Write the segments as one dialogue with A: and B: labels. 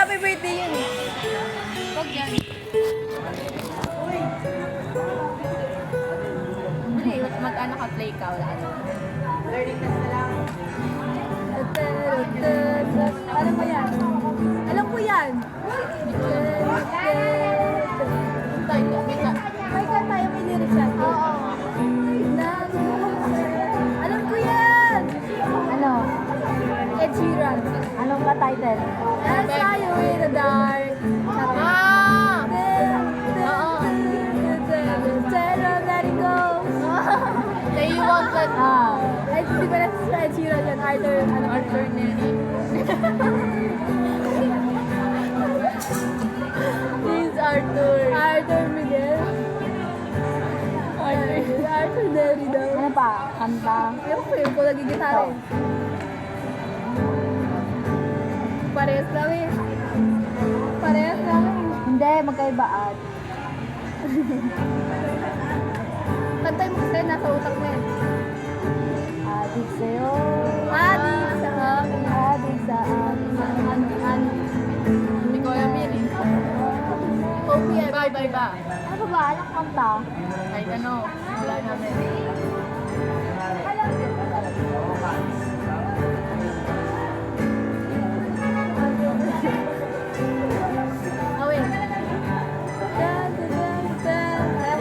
A: happy birthday yun eh.
B: Huwag yan. Hindi, mag-ano ka play ka, wala ano.
A: Learning test na lang. Alam mo yan? Alam ko yan. May kanta yung may lyrics yan. Oo. Alam ko yan!
C: Ano?
A: Ed Sheeran.
C: Anong ka-title?
A: That's why you in the dark.
B: Ah!
A: Let it go.
B: Say you want that.
A: Ay, di ba na sa Ed Sheeran yan?
B: Arthur Neri.
A: This is Arthur. Arthur Miguel. Arthur Neri daw.
C: Ano pa? Kanta?
A: Ewan ko yun, kung nagigitara eh. Parehas lang eh. Parehas lang eh.
C: Hindi, magkaibaan.
A: Kantay mo kasi, nasa utak mo eh.
C: Adik sa'yo.
A: Adik sa akin.
C: Adik sa akin.
A: Ano.
B: Hindi ko alam yun eh.
A: OPM.
B: Bye ba?
C: Ano ba? Anong kanta?
B: Ay ano, wala namin.
A: Oh, wait.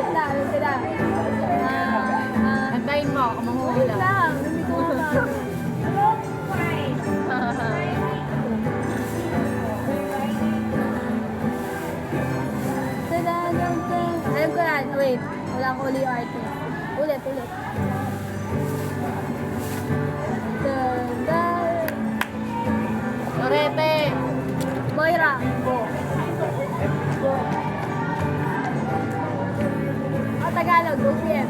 A: Alam sila.
B: Antayin mo, ako
A: Wait
B: manghula.
A: lang. Hindi ko alam. Alam ko yan. Wait. Wala akong uli yung artist. Ulit.
B: Lorete!
A: Moira. Tagalog. OPM.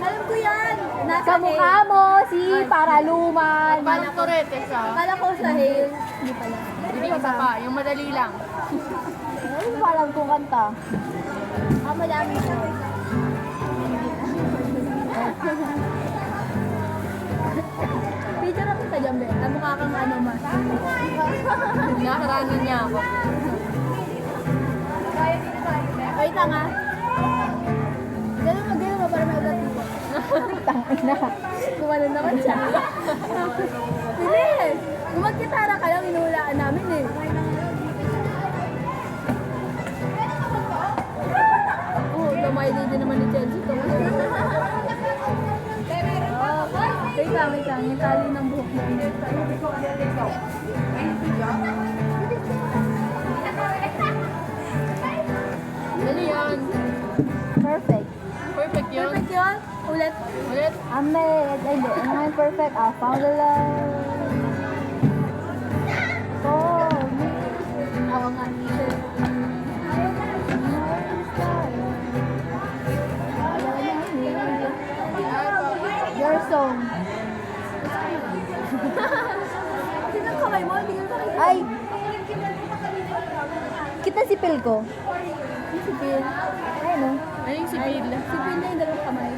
A: Alam ko yan. Nasa
C: Kamukha mo si Paraluman.
B: Paano Lorete sa?
A: Akala ko sa Hale. Hindi pala.
B: Hindi isa pa, yung madali lang.
C: Ano ba alam kong kanta?
A: Madami siya. Picture ako sa Jambe. Mukha kang ano man.
B: Nakaranan niya ako.
A: Wait lang ah. Ganun mo para may ulat dito.
C: Tangin na.
A: Kumano naman siya. Bilis! Kung magkitara ka lang, inuhulaan namin eh. Oo, gamay din naman ni Chelsea to. Wait lang. Yung tali ng buhok mo.
B: Dali yan.
C: Perfect.
B: Perfect yun.
A: Perfect yun. Ulit.
B: Ulit.
C: Ame, hindi. Ano nga yung perfect? I found the love. Oh,
A: Ako nga.
C: your song.
A: Sino ang kamay mo? Hindi ka nakikita.
C: Ay! Kita si Phil ko.
A: Si Bill.
C: Ay, no?
B: Ano yung si Bill?
A: Si Bill na yung dalawang kamay.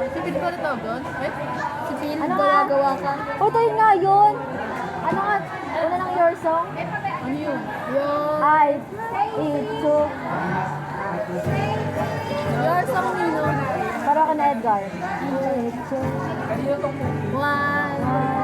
B: Si Bill pa rin tawag doon? Eh?
A: Si Bill,
C: Ano nga?
A: gawa ka.
C: Oh, tayo nga yun. Ano nga? Una ng your song?
B: Ano yun?
A: Yung...
C: I eat to.
A: Your song, Nino.
C: Para ka na Edgar. I eat to.
A: One.